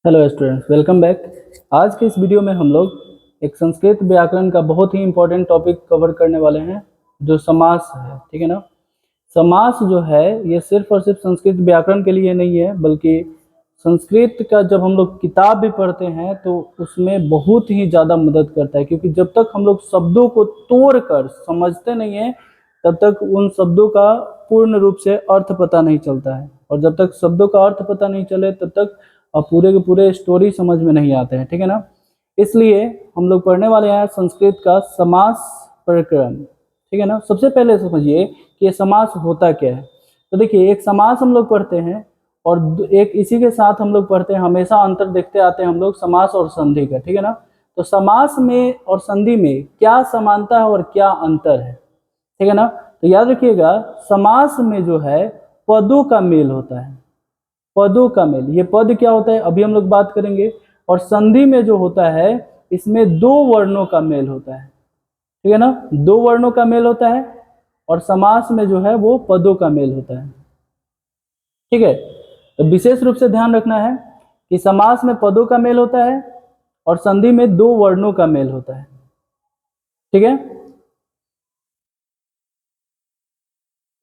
Hello students, welcome back. आज के इस वीडियो में हम लोग एक संस्कृत व्याकरण का बहुत ही इम्पोर्टेंट टॉपिक कवर करने वाले हैं, जो समास है। ठीक है ना। समास जो है ये सिर्फ और सिर्फ संस्कृत व्याकरण के लिए नहीं है, बल्कि संस्कृत का जब हम लोग किताब भी पढ़ते हैं तो उसमें बहुत ही ज़्यादा मदद करता है, क्योंकि जब तक हम लोग शब्दों को तोड़ कर समझते नहीं हैं तब तक उन शब्दों का पूर्ण रूप से अर्थ पता नहीं चलता है, और जब तक शब्दों का अर्थ पता नहीं चले तब तक पूरे के पूरे स्टोरी समझ में नहीं आते हैं। ठीक है ना। इसलिए हम लोग पढ़ने वाले हैं संस्कृत का समास प्रकरण। ठीक है ना। सबसे पहले समझिए कि ये समास होता क्या है। तो देखिए, एक समास हम लोग पढ़ते हैं और एक इसी के साथ हम लोग पढ़ते हैं, हमेशा अंतर देखते आते हैं हम लोग समास और संधि का। ठीक है ना। तो समास में और संधि में क्या समानता है और क्या अंतर है। ठीक है ना। तो याद रखिएगा, समास में जो है पदों का मेल होता है, पदों का मेल। ये पद क्या होता है अभी हम लोग बात करेंगे। और संधि में जो होता है इसमें दो वर्णों का मेल होता है। ठीक है ना। दो वर्णों का मेल होता है और समास में जो है वो पदों का मेल होता है। ठीक है। तो विशेष रूप से ध्यान रखना है कि समास में पदों का मेल होता है और संधि में दो वर्णों का मेल होता है। ठीक है।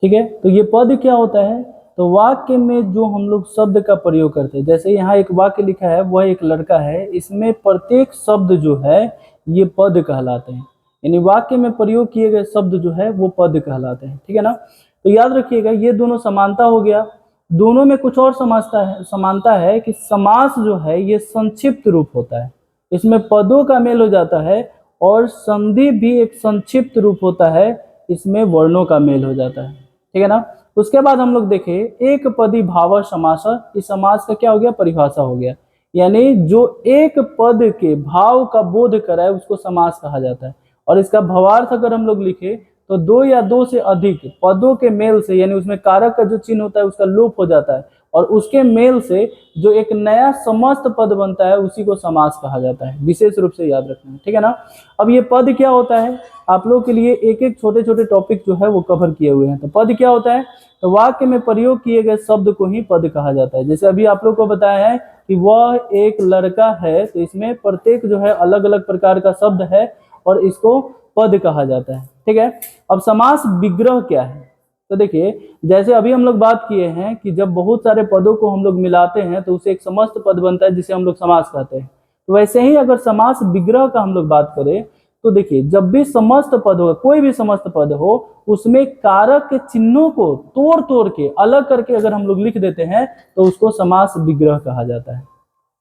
ठीक है। तो ये पद क्या होता है, तो वाक्य में जो हम लोग शब्द का प्रयोग करते हैं, जैसे यहाँ एक वाक्य लिखा है, वह एक लड़का है, इसमें प्रत्येक शब्द जो है ये पद कहलाते हैं। यानी वाक्य में प्रयोग किए गए शब्द जो है वो पद कहलाते हैं। ठीक है ना। तो याद रखिएगा, ये दोनों समानता हो गया। दोनों में कुछ और समानता है कि समास जो है ये संक्षिप्त रूप होता है, इसमें पदों का मेल हो जाता है, और संधि भी एक संक्षिप्त रूप होता है, इसमें वर्णों का मेल हो जाता है। ठीक है ना। उसके बाद हम लोग देखें एक पदी भाव समास। इस समास का क्या हो गया, परिभाषा हो गया। यानी जो एक पद के भाव का बोध कराए उसको समास कहा जाता है। और इसका भावार्थ अगर हम लोग लिखे तो दो या दो से अधिक पदों के मेल से, यानी उसमें कारक का जो चिन्ह होता है उसका लोप हो जाता है, और उसके मेल से जो एक नया समस्त पद बनता है उसी को समास कहा जाता है। विशेष रूप से याद रखना है। ठीक है ना। अब ये पद क्या होता है, आप लोगों के लिए एक एक छोटे छोटे टॉपिक जो है वो कवर किए हुए हैं। तो पद क्या होता है, तो वाक्य में प्रयोग किए गए शब्द को ही पद कहा जाता है। जैसे अभी आप लोग को बताया है कि वह एक लड़का है, तो इसमें प्रत्येक जो है अलग अलग प्रकार का शब्द है और इसको पद कहा जाता है। ठीक है। अब समास विग्रह क्या है, तो देखिए, जैसे अभी हम लोग बात किए हैं कि जब बहुत सारे पदों को हम लोग मिलाते हैं तो उसे एक समस्त पद बनता है जिसे हम लोग समास कहते हैं। तो वैसे ही अगर समास विग्रह का हम लोग बात करें तो देखिए, जब भी समस्त पद हो, कोई भी समस्त पद हो, उसमें कारक के चिन्हों को तोड़ तोड़ के अलग करके अगर हम लोग लिख देते हैं तो उसको समास विग्रह कहा जाता है।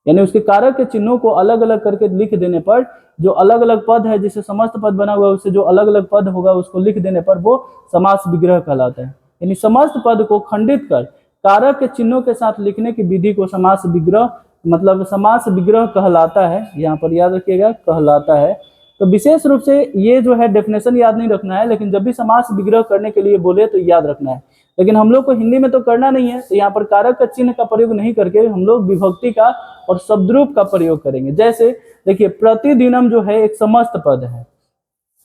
यानी उसके कारक के चिन्हों को अलग अलग करके लिख देने पर जो अलग अलग पद है, जिसे समस्त पद बना हुआ है, उससे जो अलग अलग पद होगा उसको लिख देने पर वो समास विग्रह कहलाता है। यानी समस्त पद को खंडित कर कारक के चिन्हों के साथ लिखने की विधि को समास विग्रह, मतलब समास विग्रह कहलाता है। यहाँ पर याद रखिएगा, कहलाता है। तो विशेष रूप से ये जो है डेफिनेशन याद नहीं रखना है, लेकिन जब भी समास विग्रह करने के लिए बोले तो याद रखना है। लेकिन हम लोग को हिंदी में तो करना नहीं है, तो यहाँ पर कारक का चिन्ह का प्रयोग नहीं करके हम लोग विभक्ति का और शब्दरूप का प्रयोग करेंगे। जैसे देखिए, प्रतिदिनम जो है एक समस्त पद है,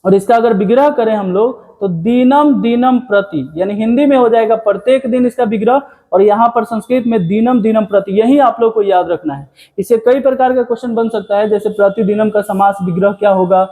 और इसका अगर विग्रह करें हम लोग तो दीनम दीनम प्रति, यानी हिंदी में हो जाएगा प्रत्येक दिन इसका विग्रह, और यहाँ पर संस्कृत में दीनम दीनम प्रति। यही आप लोग को याद रखना है। इससे कई प्रकार का क्वेश्चन बन सकता है, जैसे प्रतिदिनम का समास विग्रह क्या होगा,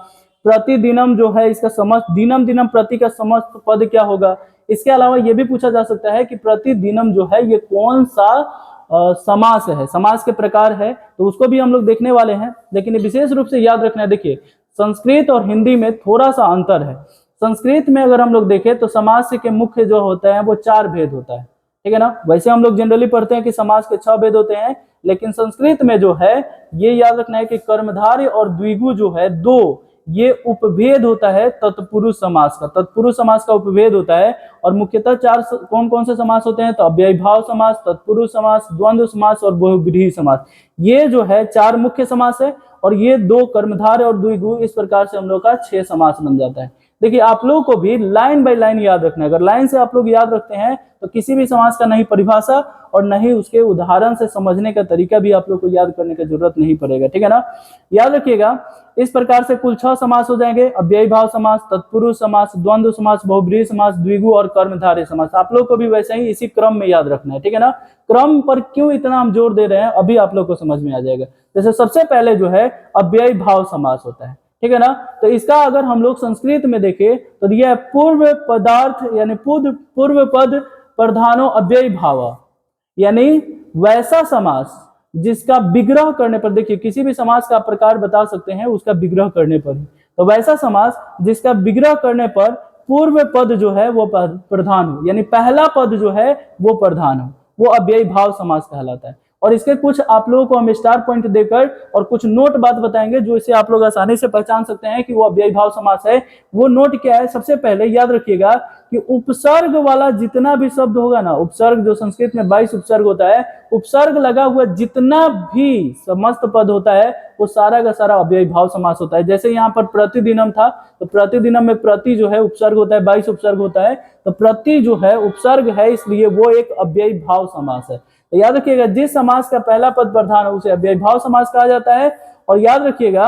प्रतिदिनम जो है इसका समस्त, दीनम दीनम प्रति का समस्त पद क्या होगा। इसके अलावा यह भी पूछा जा सकता है कि प्रतिदिनम जो है ये कौन सा समास है, समास के प्रकार है, तो उसको भी हम लोग देखने वाले हैं। लेकिन विशेष रूप से याद रखना है, देखिए संस्कृत और हिंदी में थोड़ा सा अंतर है। संस्कृत में अगर हम लोग देखें तो समास के मुख्य जो होता है वो 4 भेद होता है। ठीक है ना। वैसे हम लोग जनरली पढ़ते हैं कि समास के 6 भेद होते हैं, लेकिन संस्कृत में जो है ये याद रखना है कि कर्मधारय और द्विगु जो है 2, ये उपभेद होता है तत्पुरुष समास का। तत्पुरुष समास का उपभेद होता है, और मुख्यतः 4 कौन कौन से समास होते हैं, तो अव्ययीभाव समास, तत्पुरुष समास, द्वंद्व समास और बहुव्रीहि समास। ये जो है 4 मुख्य समास है, और ये 2 कर्मधारय और द्विगु, इस प्रकार से हम लोग का 6 समास बन जाता है। देखिए आप लोगों को भी लाइन बाय लाइन याद रखना है। अगर लाइन से आप लोग याद रखते हैं तो किसी भी समास का नहीं परिभाषा और नहीं उसके उदाहरण से समझने का तरीका भी आप लोग को याद करने की जरूरत नहीं पड़ेगा, ठीक है ना। याद रखिएगा इस प्रकार से कुल 6 समास हो जाएंगे, अव्ययी भाव समास, तत्पुरुष समास, द्वंद्व समास, बहुब्रीहि समास, द्विगु और कर्मधारय समास। आप लोग को भी वैसे ही इसी क्रम में याद रखना है, ठीक है ना। क्रम पर क्यों इतना हम जोर दे रहे हैं अभी आप लोग को समझ में आ जाएगा। जैसे सबसे पहले जो है अव्ययी भाव समास होता है, ठीक है ना। तो इसका अगर हम लोग संस्कृत में देखें तो यह पूर्व पदार्थ यानी पूर्व पद प्रधानो अव्ययी भाव, यानी वैसा समास जिसका विग्रह करने पर, देखिए किसी भी समास का प्रकार बता सकते हैं उसका विग्रह करने पर, तो वैसा समास जिसका विग्रह करने पर पूर्व पद जो है वो प्रधान हो, यानी पहला पद जो है वो प्रधान हो, वो अव्ययी भाव समास कहलाता है। और इसके कुछ आप लोगों को हम स्टार पॉइंट देकर और कुछ नोट बात बताएंगे जो इसे आप लोग आसानी से पहचान सकते हैं कि वो अव्ययी भाव समास है। वो नोट क्या है, सबसे पहले याद रखिएगा कि उपसर्ग वाला जितना भी शब्द होगा ना, उपसर्ग जो संस्कृत में 22 उपसर्ग होता है, उपसर्ग लगा हुआ जितना भी समस्त पद होता है वो सारा का सारा अव्ययी भाव समास होता है। जैसे यहाँ पर प्रतिदिनम था तो प्रतिदिनम में प्रति जो है उपसर्ग होता है, 22 उपसर्ग होता है, तो प्रति जो है उपसर्ग है इसलिए वो एक अव्ययी भाव समास है। तो याद रखिएगा जिस समास का पहला पद प्रधान है उसे अव्ययी भाव समास कहा जाता है। और याद रखिएगा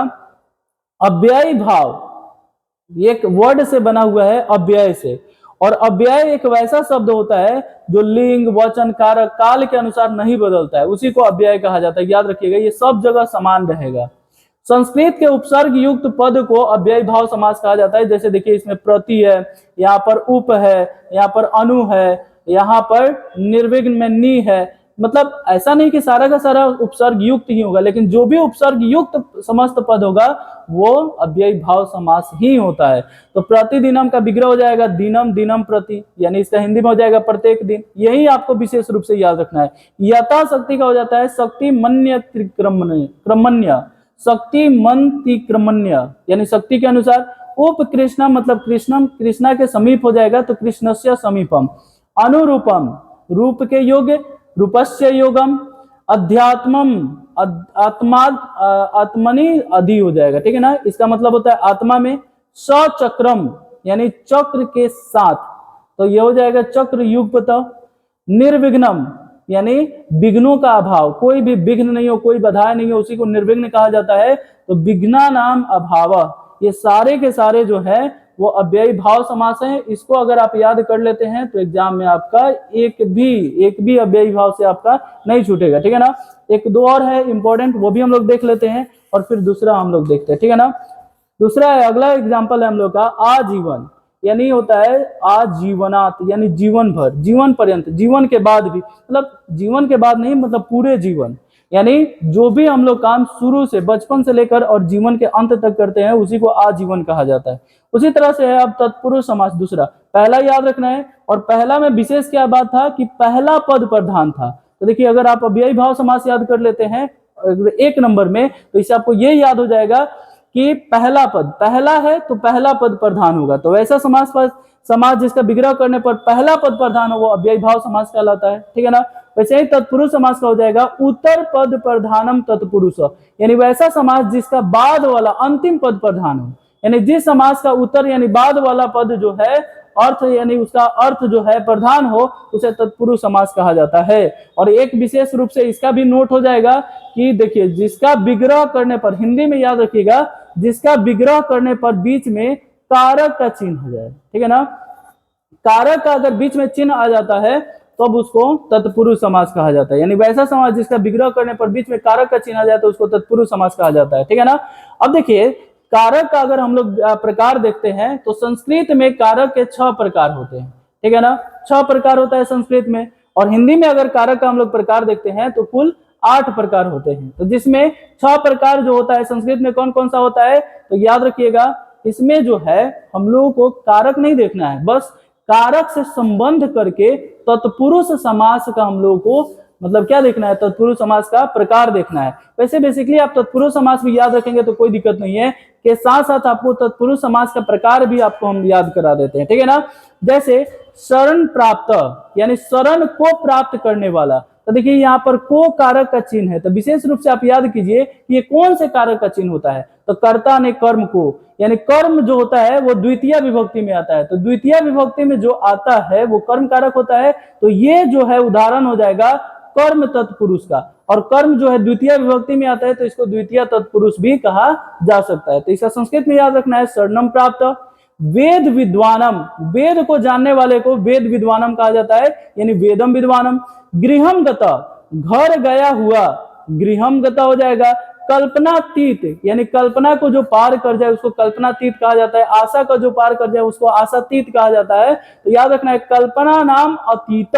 अव्ययी भाव एक वर्ड से बना हुआ है, अव्यय से, और अव्यय एक वैसा शब्द होता है जो लिंग, वचन, कारक, काल के अनुसार नहीं बदलता है, उसी को अव्यय कहा जाता है। याद रखिएगा ये सब जगह समान रहेगा। संस्कृत के उपसर्ग युक्त पद को अव्ययी भाव समास कहा जाता है। जैसे देखिए इसमें प्रति है, यहाँ पर उप है, यहाँ पर अनु है, यहाँ पर निर्विघ्न में नी है। मतलब ऐसा नहीं कि सारा का सारा उपसर्ग युक्त ही होगा, लेकिन जो भी उपसर्ग युक्त समस्त पद होगा वो अव्ययी भाव समास ही होता है। तो प्रतिदिनम का विग्रह हो जाएगा दिनम, दिनम प्रति, यानी इसका हिंदी में हो जाएगा प्रत्येक दिन। यही आपको विशेष रूप से याद रखना है। यथा शक्ति का हो जाता है शक्ति मन्य क्रमण्य, शक्ति मन तिक्रमण्य, यानी शक्ति के अनुसार। उप कृष्णा मतलब कृष्णम, कृष्णा के समीप हो जाएगा तो कृष्णस्य समीपम। अनुरूपम रूप के योग्य, रूपस्य योगम। अध्यात्मम आत्मा, आत्मनि अधि हो जाएगा, ठीक है ना। इसका मतलब होता है आत्मा में। सचक्रम यानी चक्र के साथ, तो ये हो जाएगा चक्र युगपत। निर्विघ्नम यानी विघ्नों का अभाव, कोई भी विघ्न नहीं हो, कोई बाधाएं नहीं हो, उसी को निर्विघ्न कहा जाता है। तो विघ्ना नाम अभाव, ये सारे के सारे जो है वो अव्ययी भाव समास है। इसको अगर आप याद कर लेते हैं तो एग्जाम में आपका एक भी अव्ययी भाव से आपका नहीं छूटेगा, ठीक है ना। एक दो और है इंपॉर्टेंट, वो भी हम लोग देख लेते हैं और फिर दूसरा हम लोग देखते हैं, ठीक है ना। दूसरा है, अगला एग्जाम्पल है हम लोग का आजीवन, यानी होता है आजीवनात, यानी जीवन भर, जीवन पर्यंत, जीवन के बाद भी, मतलब जीवन के बाद नहीं मतलब पूरे जीवन, यानी जो भी हम लोग काम शुरू से बचपन से लेकर और जीवन के अंत तक करते हैं उसी को आजीवन कहा जाता है। उसी तरह से है अब तत्पुरुष समास दूसरा, पहला याद रखना है। और पहला में विशेष क्या बात था कि पहला पद प्रधान था। तो देखिए अगर आप अव्ययी भाव समास याद कर लेते हैं एक नंबर में तो इससे आपको ये याद हो जाएगा कि पहला पद पहला है तो पहला पद प्रधान होगा। तो वैसा समास जिसका विग्रह करने पर पहला पद प्रधान हो वो अव्ययी भाव समास कहलाता है, ठीक है ना। वैसे ही तत्पुरुष समास का हो जाएगा उत्तर पद प्रधानम तत्पुरुष, यानी वैसा समास जिसका बाद वाला अंतिम पद प्रधान हो, यानी जिस समास का उत्तर यानी बाद वाला पद जो है अर्थ यानी उसका अर्थ जो है प्रधान हो उसे तत्पुरुष समास कहा जाता है। और एक विशेष रूप से इसका भी नोट हो जाएगा कि देखिए जिसका विग्रह करने पर, हिंदी में याद रखिएगा, जिसका विग्रह करने पर बीच में कारक का चिन्ह हो जाए, ठीक है ना। कारक का अगर बीच में चिन्ह आ जाता है तब तो उसको तत्पुरुष समास कहा जाता है, यानी वैसा समास जिसका विग्रह करने पर बीच में कारक का चिन्ह आ जाए तो उसको तत्पुरुष समास कहा जाता है, ठीक है ना। अब देखिए कारक का अगर हम लोग प्रकार देखते हैं तो संस्कृत में कारक के 6 प्रकार होते हैं, ठीक है ना। 6 प्रकार होता है संस्कृत में। और हिंदी में अगर कारक का हम लोग प्रकार देखते हैं तो कुल 8 प्रकार होते हैं। तो जिसमें 6 प्रकार जो होता है संस्कृत में कौन कौन सा होता है, तो याद रखिएगा इसमें जो है हम लोगों को कारक नहीं देखना है, बस कारक से संबंध करके तत्पुरुष समास का हम लोगों को मतलब क्या देखना है, तत्पुरुष समास का प्रकार देखना है। वैसे बेसिकली आप तत्पुरुष समास भी याद रखेंगे तो कोई दिक्कत नहीं है, के साथ साथ आपको तत्पुरुष समास का प्रकार भी आपको हम याद करा देते हैं, ठीक है ना। जैसे शरण प्राप्त यानी शरण को प्राप्त करने वाला, तो देखिए यहाँ पर को कारक का चिन्ह है, तो विशेष रूप से आप याद कीजिए कि ये कौन से कारक का चिन्ह होता है, तो कर्ता ने कर्म को, यानी कर्म जो होता है वो द्वितीय विभक्ति में आता है, तो द्वितीय विभक्ति में जो आता है वो कर्म कारक होता है। तो ये जो है उदाहरण हो जाएगा कर्म तत्पुरुष का, और कर्म जो है द्वितीय विभक्ति में आता है तो इसको द्वितीय तत्पुरुष भी कहा जा सकता है। तो इसका संस्कृत में याद रखना है शरणम प्राप्त, वेद विद्वानम, वेद को जानने वाले को वेद विद्वानम कहा जाता है, यानी वेदम विद्वानम। गृहम गता, घर गया हुआ, गृहम गता हो जाएगा। कल्पनातीत, यानी कल्पना को जो पार कर जाए उसको कल्पनातीत कहा जाता है। आशा का जो पार कर जाए उसको आशातीत कहा जाता है। तो याद रखना है कल्पना नाम अतीत,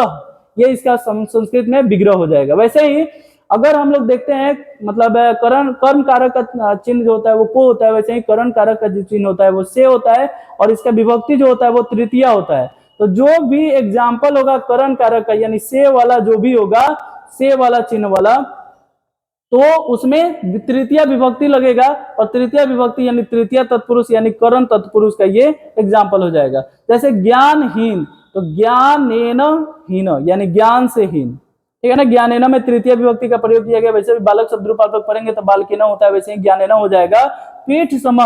ये इसका संस्कृत में विग्रह हो जाएगा। वैसे ही अगर हम लोग देखते हैं मतलब कर्म कारक का चिन्ह जो होता है वो को होता है, वैसे ही करण कारक का जो चिन्ह होता है वो से होता है, और इसका विभक्ति जो होता है वो तृतीया होता है। तो जो भी एग्जाम्पल होगा करण कारक का, यानी से वाला जो भी होगा, से वाला चिन्ह वाला, तो उसमें तृतीय विभक्ति लगेगा, और तृतीय विभक्ति यानी तृतीय तत्पुरुष यानी करण तत्पुरुष का ये एग्जाम्पल हो जाएगा। जैसे ज्ञानहीन, तो ज्ञानेन हीन, यानी ज्ञान से हीन, ठीक है ना। ज्ञानेन में तृतीय विभक्ति का प्रयोग किया गया। वैसे भी बालक शब्द रूपात्मक पढ़ेंगे तो बालकेन होता है, वैसे ही ज्ञानेन हो जाएगा। पीठ सम,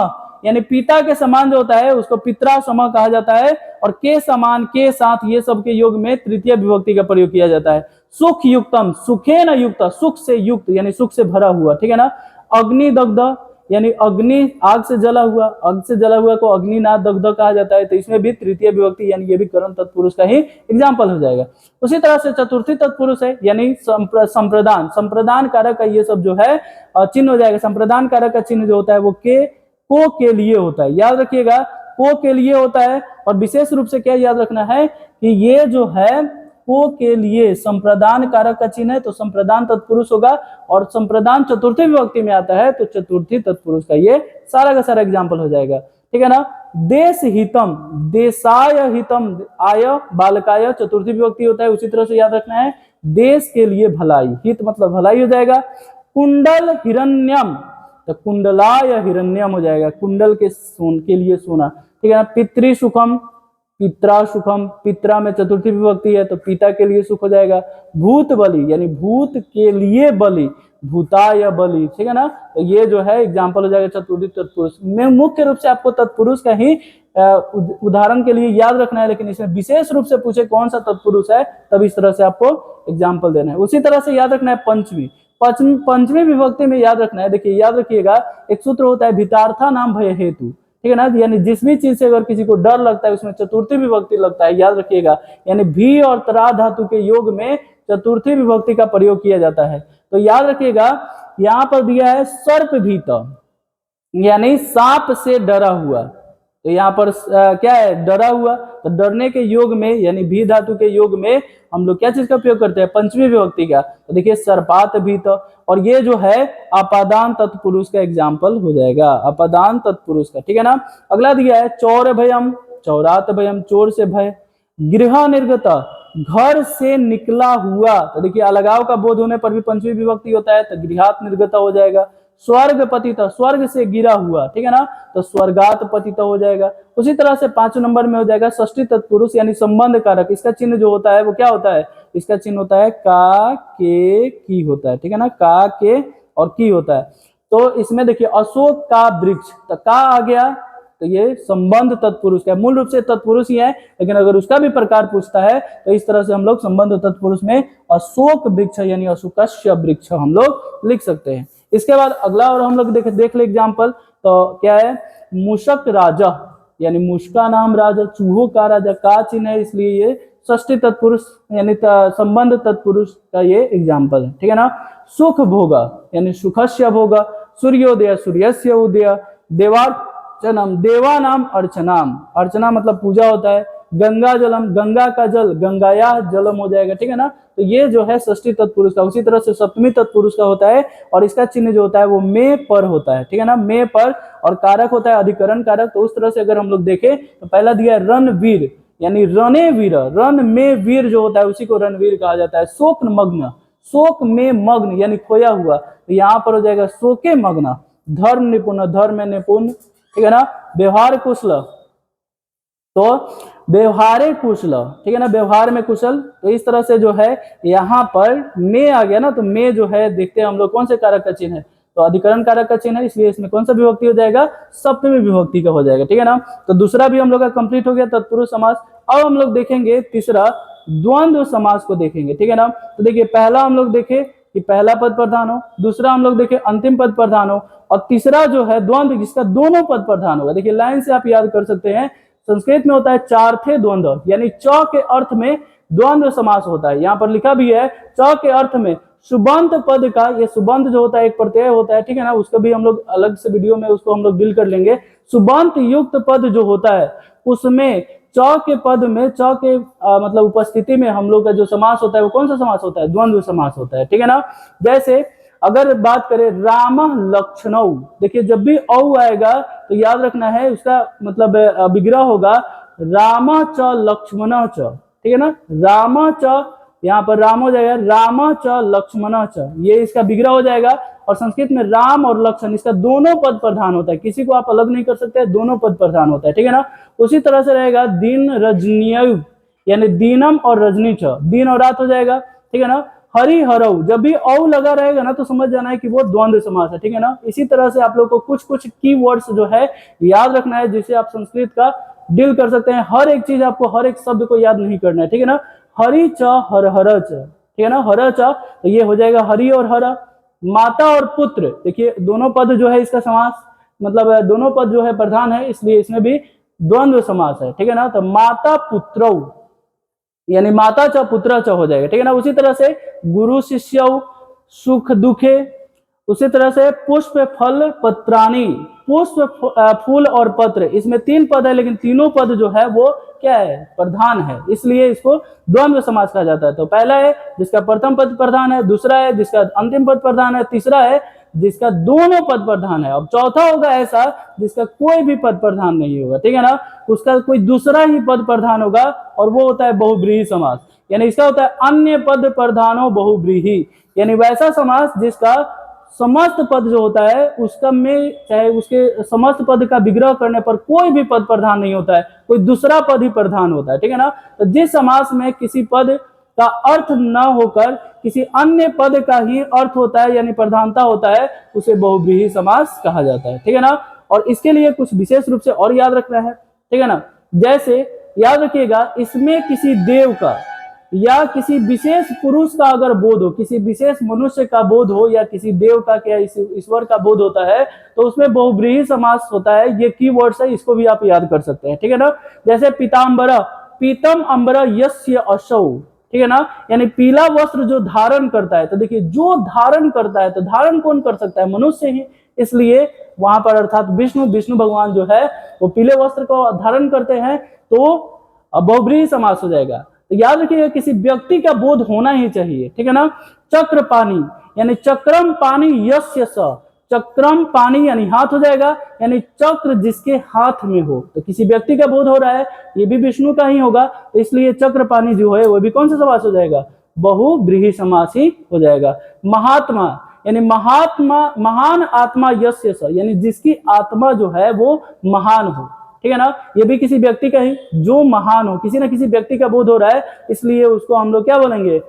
यानी पिता के समान जो होता है उसको पित्रा सम कहा जाता है, और के समान, के साथ, ये सब के योग में तृतीय विभक्ति का प्रयोग किया जाता है। सुख युक्तम, सुखे न युक्त, सुख से युक्त यानी सुख से भरा हुआ, ठीक है ना। अग्निदग्ध, यानी अग्नि आग से जला हुआ, आग से जला हुआ को अग्निनाद दग्ध कहा जाता है। तो इसमें भी तृतीय विभक्ति यानी ये भी करण तत्पुरुष का ही एग्जाम्पल हो जाएगा। उसी तरह से चतुर्थी तत्पुरुष है, यानी संप्रदान, संप्रदान कारक का ये सब जो है चिन्ह हो जाएगा। संप्रदान कारक का चिन्ह जो होता है वो को के लिए होता है, याद रखिएगा को के लिए होता है। और विशेष रूप से क्या याद रखना है कि ये जो है को के लिए संप्रदान कारक का चिन्ह है, तो संप्रदान तत्पुरुष होगा, और संप्रदान चतुर्थी विभक्ति में आता है तो चतुर्थी तत्पुरुष का ये सारा का सारा एग्जाम्पल हो जाएगा, ठीक है ना। देश हितम, देशाय हितम, आय बालकाय चतुर्थी विभक्ति होता है। उसी तरह से याद रखना है देश के लिए भलाई, हित मतलब भलाई हो जाएगा। कुंडल हिरण्यम, तो कुंडलाय हिरण्यम हो जाएगा, कुंडल के लिए सोना, ठीक है ना। पितृ सुखम, पित्रा सुखम, पित्रा में चतुर्थी विभक्ति है तो पिता के लिए सुख हो जाएगा। भूत बलि, यानी भूत के लिए बलि, भूताय बलि, ठीक है ना। तो ये जो है एग्जाम्पल हो जाएगा चतुर्थी तत्पुरुष में। मुख्य रूप से आपको तत्पुरुष का ही उदाहरण के लिए याद रखना है, लेकिन इसमें विशेष रूप से पूछे कौन सा तत्पुरुष है तब इस तरह से आपको एग्जाम्पल देना है। उसी तरह से याद रखना है पंचमी, पंचमी विभक्ति में याद रखना है। देखिए याद रखिएगा एक सूत्र होता है भितार्था नाम भय हेतु, ठीक है ना। यानी जिस भी चीज से अगर किसी को डर लगता है उसमें चतुर्थी विभक्ति लगता है, याद रखिएगा। यानी भी और तरा धातु के योग में चतुर्थी विभक्ति का प्रयोग किया जाता है। तो याद रखिएगा यहाँ पर दिया है सर्प भीत, यानी सांप से डरा हुआ। तो यहाँ पर क्या है डरा हुआ, तो डरने के योग में यानी भी धातु के योग में हम लोग क्या चीज का प्रयोग करते हैं पंचमी विभक्ति का। तो देखिए सर्पात भीत, और ये जो है अपादान तत्पुरुष का एग्जाम्पल हो जाएगा, अपादान तत्पुरुष का, ठीक है ना। अगला दिया है चौर भयम, चौरात भयम चोर से भय। गृह निर्गत, घर से निकला हुआ, तो देखिए अलगाव का बोध होने पर भी पंचमी विभक्ति होता है तो गृहात निर्गत हो जाएगा। स्वर्ग पतित, स्वर्ग से गिरा हुआ, ठीक है ना, तो स्वर्गात पतित हो जाएगा। उसी तरह से 5 नंबर में हो जाएगा षष्ठी तत्पुरुष यानी संबंध कारक। इसका चिन्ह जो होता है वो क्या होता है, इसका चिन्ह होता है का के की होता है, ठीक है ना, का के और की होता है। तो इसमें देखिए अशोक का वृक्ष, तो का आ गया तो ये संबंध तत्पुरुष का, मूल रूप से तत्पुरुष ही है, लेकिन अगर उसका भी प्रकार पूछता है तो इस तरह से हम लोग संबंध तत्पुरुष में अशोक वृक्ष यानी अशोकस्य वृक्ष हम लोग लिख सकते हैं। इसके बाद अगला और हम लोग देख ले एग्जाम्पल, तो क्या है मूषक राजा, यानी मुष्का नाम राजा, चूहों का राजा, का चिन्ह है इसलिए ये षष्ठी तत्पुरुष यानी संबंध तत्पुरुष का ये एग्जाम्पल है, ठीक है ना। सुख भोगा यानी सुखस्य भोगा। सूर्योदय सूर्यस्य उदय। देवार्चनम, देवा नाम अर्चनाम, अर्चना मतलब पूजा होता है। गंगा जलम, गंगा का जल, गंगाया जलम हो जाएगा, ठीक है ना। तो ये जो है षष्ठी तत्पुरुष का। उसी तरह से सप्तमी तत्पुरुष का होता है और इसका चिन्ह जो होता है वो में पर होता है, ठीक है ना, में पर, और कारक होता है अधिकरण कारक। तो उस तरह से अगर हम लोग देखें तो पहला दिया है रणवीर यानी रणे वीर, रण में वीर जो होता है उसी को रणवीर कहा जाता है। शोक मग्न, शोक में मग्न यानी खोया हुआ, तो यहाँ पर हो जाएगा शोके मग्न। धर्म निपुण, धर्म में निपुण, ठीक है ना। व्यवहार कुशल, तो व्यवहारे कुशल, ठीक है ना, व्यवहार में कुशल। तो इस तरह से जो है यहाँ पर में आ गया ना, तो में जो है देखते हैं हम लोग कौन से कारक का चिन्ह है, तो अधिकरण कारक का चिन्ह है, इसलिए इसमें कौन सा विभक्ति हो जाएगा, सप्तमी विभक्ति का हो जाएगा, ठीक है ना। तो दूसरा भी हम लोग का कंप्लीट हो गया, तत्पुरुष समास। अब हम लोग देखेंगे तीसरा द्वंद्व समास को देखेंगे, ठीक है ना। तो देखिए पहला हम लोग देखे कि पहला पद प्रधान हो, दूसरा हम लोग देखे अंतिम पद प्रधान हो, और तीसरा जो है द्वंद्व जिसका दोनों पद प्रधान होगा। देखिए लाइन से आप याद कर सकते हैं, संस्कृत में होता है चार्थे द्वंद्व, यानी च के अर्थ में द्वंद्व समास होता है। यहाँ पर लिखा भी है च के अर्थ में सुबंत पद का, ये सुबंत जो होता है एक प्रत्यय होता है, ठीक है ना, उसको भी हम लोग अलग से वीडियो में उसको हम लोग डील कर लेंगे। सुबंत युक्त पद जो होता है उसमें च के पद में च के मतलब उपस्थिति में हम लोग का जो समास होता है वो कौन सा समास होता है, द्वंद्व समास होता है, ठीक है ना। जैसे अगर बात करें राम लक्ष्मणौ, देखिए जब भी औ आएगा तो याद रखना है उसका मतलब विग्रह होगा राम च लक्ष्मण च, ठीक है ना। राम च, यहाँ पर राम हो जाएगा, राम च लक्ष्मण च, ये इसका विग्रह हो जाएगा। और संस्कृत में राम और लक्ष्मण इसका दोनों पद प्रधान होता है, किसी को आप अलग नहीं कर सकते, दोनों पद प्रधान होता है, ठीक है ना। उसी तरह से रहेगा दिन रजनीय, यानी दीनम और रजनी च, दिन और रात हो जाएगा, ठीक है ना। हरि हरऊ, जब भी औ लगा रहेगा ना तो समझ जाना है कि वो द्वंद्व समास है, ठीक है ना। इसी तरह से आप लोग को कुछ कुछ की वर्ड्स जो है याद रखना है, जिससे आप संस्कृत का डील कर सकते हैं। हर एक चीज आपको, हर एक शब्द को याद नहीं करना है, ठीक है ना। हरि च हर हर च, ठीक है ना, हर च, तो ये हो जाएगा हरि और हर। माता और पुत्र, देखिए दोनों पद जो है इसका समास मतलब दोनों पद जो है प्रधान है, इसलिए इसमें भी द्वंद्व समास है, ठीक है ना। तो माता पुत्रौ, यानी माता च पुत्र च हो जाएगा, ठीक है ना। उसी तरह से गुरु शिष्य सुख दुखे, उसी तरह से पुष्प फल पत्राणी, पुष्प फूल और पत्र, इसमें तीन पद है लेकिन तीनों पद जो है वो क्या है, प्रधान है, इसलिए इसको द्वंद्व समास कहा जाता है। तो पहला है जिसका प्रथम पद प्रधान है, दूसरा है जिसका अंतिम पद प्रधान है, तीसरा है जिसका दोनों पद प्रधान है, अब चौथा होगा ऐसा जिसका कोई भी पद प्रधान नहीं होगा, ठीक है ना, उसका कोई दूसरा ही पद प्रधान होगा, और वो होता है बहुब्रीहि समास। यानी इसका होता है अन्य पद प्रधानो बहुब्रीहि, यानी वैसा समास जिसका समस्त पद जो होता है उसका में चाहे उसके समस्त पद का विग्रह करने पर कोई भी पद प्रधान नहीं होता है, कोई दूसरा पद ही प्रधान होता है, ठीक है ना। तो जिस समास में किसी पद का अर्थ न होकर किसी अन्य पद का ही अर्थ होता है यानी प्रधानता होता है, उसे बहुब्रीहि समास कहा जाता है, ठीक है ना। और इसके लिए कुछ विशेष रूप से और याद रखना है, ठीक है ना। जैसे याद रखिएगा, इसमें किसी देव का या किसी विशेष पुरुष का अगर बोध हो, किसी विशेष मनुष्य का बोध हो, या किसी देव का क्या ईश्वर का बोध होता है, तो उसमें बहुब्रीहि समास होता है। ये कीवर्ड्स है, इसको भी आप याद कर सकते हैं, ठीक है ना। जैसे पीताम्बर, पीतम अंबर यस्य असौ, ठीक है ना, यानी पीला वस्त्र जो धारण करता है। तो देखिए जो धारण करता है, तो धारण कौन कर सकता है, मनुष्य ही, इसलिए वहां पर अर्थात विष्णु भगवान जो है वो पीले वस्त्र को धारण करते हैं, तो बहुब्रीहि समास हो जाएगा। तो याद रखिएगा किसी व्यक्ति का बोध होना ही चाहिए, ठीक है ना। चक्र पानी, यानी चक्रम पानी यस्य स, चक्रम पानी यानी हाथ हो जाएगा, यानी चक्र जिसके हाथ में हो, तो किसी व्यक्ति का बोध हो रहा है, ये भी विष्णु का ही होगा, तो इसलिए चक्र पानी जो है वो भी कौन सा समास हो जाएगा, बहुब्रीहि समास ही हो जाएगा। महात्मा, यानी महात्मा, महान आत्मा यस्य स, यानी जिसकी आत्मा जो है वो महान हो, ठीक है ना। ये भी किसी व्यक्ति का ही, जो महान हो, किसी ना किसी व्यक्ति का बोध हो रहा है, इसलिए उसको हम लोग क्या बोलेंगे,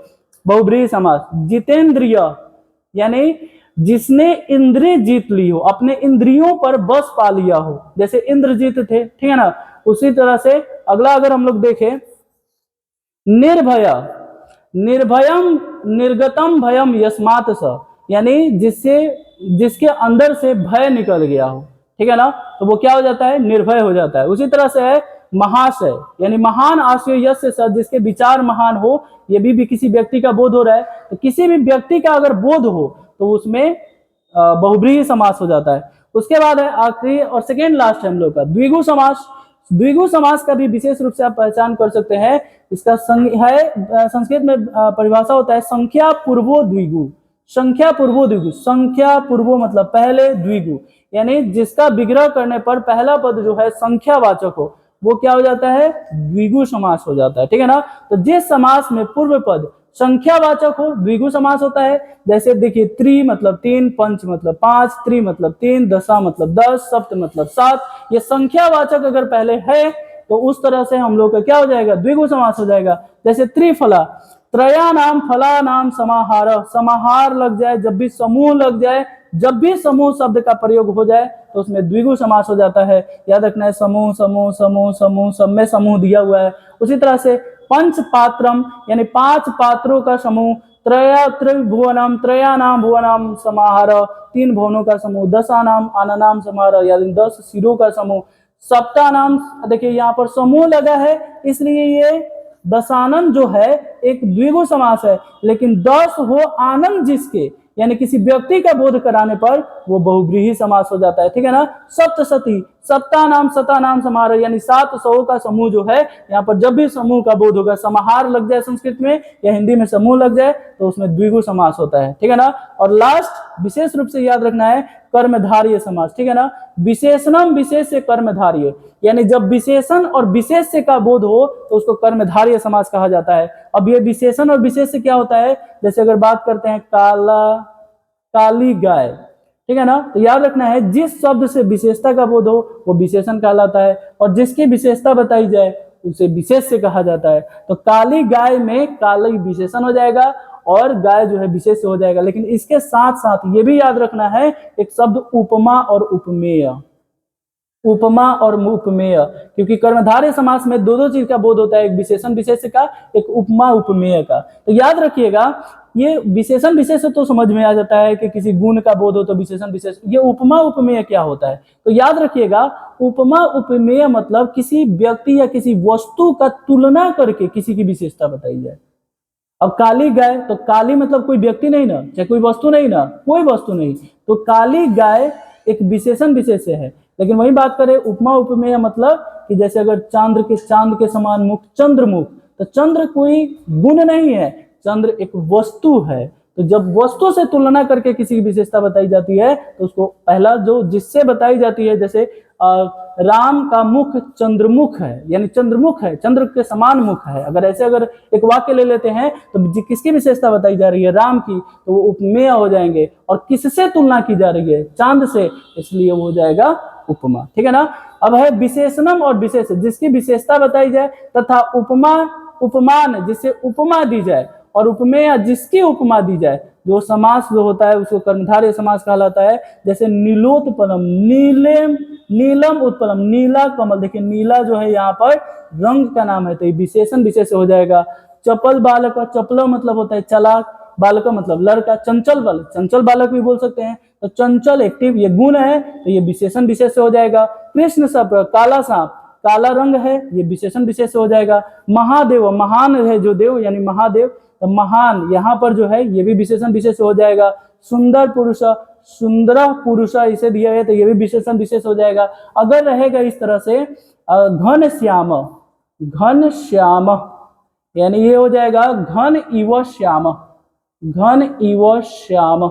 बहुब्रीहि समास। जितेंद्रिय, यानी जिसने इंद्रिय जीत ली हो, अपने इंद्रियों पर बस पा लिया हो, जैसे इंद्रजीत थे, ठीक है ना। उसी तरह से अगला अगर हम लोग देखें, निर्भय, निर्भयम निर्गतम भयम यस्मात् स, यानी जिसके अंदर से भय निकल गया हो, ठीक है ना, तो वो क्या हो जाता है, निर्भय हो जाता है। उसी तरह से है महाशय, यानी महान आशय यस्य स, जिसके विचार महान हो, ये भी किसी व्यक्ति का बोध हो रहा है, तो किसी भी व्यक्ति का अगर बोध हो तो उसमें बहुब्रीहि समास हो जाता है। उसके बाद है आखिरी और सेकेंड लास्ट है हम लोग का द्विगु समास। द्विगु समास का भी विशेष रूप से आप पहचान कर सकते हैं, इसका संस्कृत में परिभाषा होता है संख्या पूर्वो द्विगु, संख्या पूर्वो द्विगु, संख्या पूर्वो मतलब पहले, द्विगु यानी जिसका विग्रह करने पर पहला पद जो है संख्यावाचक हो, वो क्या हो जाता है, द्विगु समास हो जाता है, ठीक है ना। तो जिस समास में पूर्व पद संख्यावाचक हो द्विगु समास होता है। जैसे देखिए त्रि मतलब तीन, पंच मतलब पांच, त्रि मतलब तीन, दशा मतलब 10, सप्त मतलब 7, ये संख्यावाचक अगर पहले है तो उस तरह से हम लोग का क्या हो जाएगा, द्विगु समास हो जाएगा। जैसे त्रिफला, त्रया नाम फला नाम समाहार, समाहार लग जाए, जब भी समूह लग जाए, जब भी समूह शब्द का प्रयोग हो जाए तो उसमें द्विगु समास हो जाता है। याद रखना है, समूह समूह समूह समूह, सब में समूह दिया हुआ है। उसी तरह से पंच पात्रम यानी 5 पात्रों का समूह, त्रया त्रिभुवनम त्रयानाम भुवनम समाहार, 3 भुवनों का समूह, दशानाम आननाम समाहार यानी 10 सिरों का समूह, सप्तानाम, देखिए यहाँ पर समूह लगा है इसलिए ये दशानन जो है एक द्विगु समास है, लेकिन 10 हो आनंद जिसके यानी किसी व्यक्ति का बोध कराने पर वो बहुव्रीहि समास हो जाता है। ठीक है ना। सप्तशती, सप्तानाम शतानाम समाहार यानी 700 का समूह जो है, यहाँ पर जब भी समूह का बोध होगा, समाहार लग जाए संस्कृत में या हिंदी में समूह लग जाए तो उसमें द्विगु समास होता है। ठीक है ना। और लास्ट विशेष रूप से याद रखना है कर्मधारय समास। ठीक है ना। विशेषणम विशेष से कर्मधारय यानी जब विशेषण और विशेष से का बोध हो तो उसको कर्मधारय समास कहा जाता है। अब ये विशेषण और विशेष से क्या होता है, जैसे अगर बात करते हैं काला, काली गाय, ठीक है ना, तो याद रखना है जिस शब्द से विशेषता का बोध हो वो विशेषण कहलाता है और जिसकी विशेषता बताई जाए उसे विशेष से कहा जाता है। तो काली गाय में काली विशेषण हो जाएगा और गाय जो है विशेष हो जाएगा। लेकिन इसके साथ साथ ये भी याद रखना है एक शब्द उपमा और उपमेय, उपमा और उपमेय, क्योंकि कर्मधारय समास में दो चीज का बोध होता है, एक विशेषण विशेष का, एक उपमा उपमेय का। तो याद रखिएगा ये विशेषण विशेष तो समझ में आ जाता है कि किसी गुण का बोध हो तो विशेषण विशेष, ये उपमा उपमेय क्या होता है, तो याद रखिएगा उपमा उपमेय मतलब किसी व्यक्ति या किसी वस्तु का तुलना करके किसी की विशेषता बताई जाए। अब काली गाय, तो काली मतलब कोई व्यक्ति नहीं ना, चाहे कोई वस्तु नहीं ना, कोई वस्तु नहीं, तो काली गाय एक विशेषण विशेष है। लेकिन वही बात करें उपमा उपमेय मतलब कि जैसे अगर चांद के समान मुख, चंद्रमुख, तो चंद्र कोई गुण नहीं है, चंद्र एक वस्तु है। तो जब वस्तु से तुलना करके किसी की विशेषता बताई जाती है तो उसको पहला जो जिससे बताई जाती है, जैसे राम का मुख चंद्रमुख है यानी चंद्रमुख है, चंद्र के समान मुख है। अगर ऐसे अगर एक वाक्य ले लेते हैं तो किसकी विशेषता बताई जा रही है, राम की, तो वो उपमेय हो जाएंगे। और किससे तुलना की जा रही है, चांद से, इसलिए वो हो जाएगा उपमा। ठीक है ना। अब है विशेषणम और विशेष, जिसकी विशेषता बताई जाए, तथा उपमा उपमान जिससे उपमा दी जाए, और उपमेय जिसकी उपमा दी जाए। जो समास जो होता है उसको कर्मधारय समास कहलाता है। जैसे नीलोत्पलम, नीलम नीलम उत्पलम, नीला कमल, देखिए नीला जो है यहाँ पर रंग का नाम है तो ये विशेषण विशेष हो जाएगा। चपल बालक, चपल मतलब होता है चालाक, बालक मतलब लड़का, चंचल बालक, चंचल बालक भी बोल सकते हैं, तो चंचल एक्टिव ये गुण है तो ये विशेषण विशेष से हो जाएगा। कृष्ण सर्प, काला सांप, काला रंग है, ये विशेषण विशेष से हो जाएगा। महादेव, महान है जो देव यानी महादेव, तो महान यहाँ पर जो है ये भी विशेषण विशेष से हो जाएगा। सुंदर पुरुष, सुंदर पुरुष इसे दिया है तो ये भी विशेषण विशेष हो जाएगा। अगर रहेगा इस तरह से घन श्याम, घन श्याम यानी ये हो जाएगा घन इव श्याम, घन इव श्याम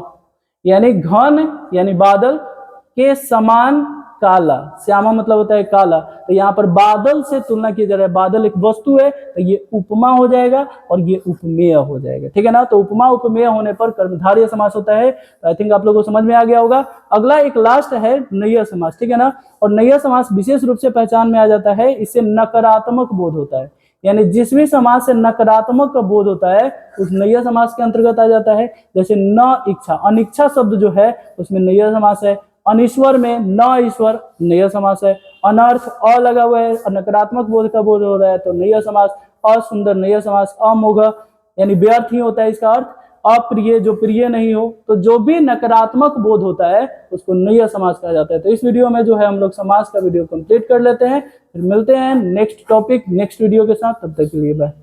यानी घन यानी बादल के समान काला, श्यामा मतलब होता है काला, तो यहाँ पर बादल से तुलना की जा रहा है, बादल एक वस्तु है तो ये उपमा हो जाएगा और ये उपमेय हो जाएगा। ठीक है ना। तो उपमा उपमेय होने पर कर्मधारय समास होता है। आई थिंक आप लोगों को समझ में आ गया होगा। अगला एक लास्ट है नैय समास। ठीक है ना। और नैय समास विशेष रूप से पहचान में आ जाता है, इससे नकारात्मक बोध होता है, यानी जिस भी समास से नकारात्मक का बोध होता है उस नैय समास के अंतर्गत आ जाता है। जैसे न इच्छा, अनिच्छा शब्द जो है उसमें नैय समास है। अनिश्वर में न ईश्वर नैय समास है। अनर्थ अ लगा हुआ है, नकारात्मक बोध का बोध हो रहा है तो नैय समास। असुंदर नैय समास। अमोघ यानी व्यर्थ ही होता है इसका अर्थ। अप्रिय जो प्रिय नहीं हो, तो जो भी नकारात्मक बोध होता है उसको नैय समास कहा जाता है। तो इस वीडियो में जो है हम लोग समास का वीडियो कंप्लीट कर लेते हैं, फिर मिलते हैं नेक्स्ट टॉपिक नेक्स्ट वीडियो के साथ। तब तक के लिए बाय।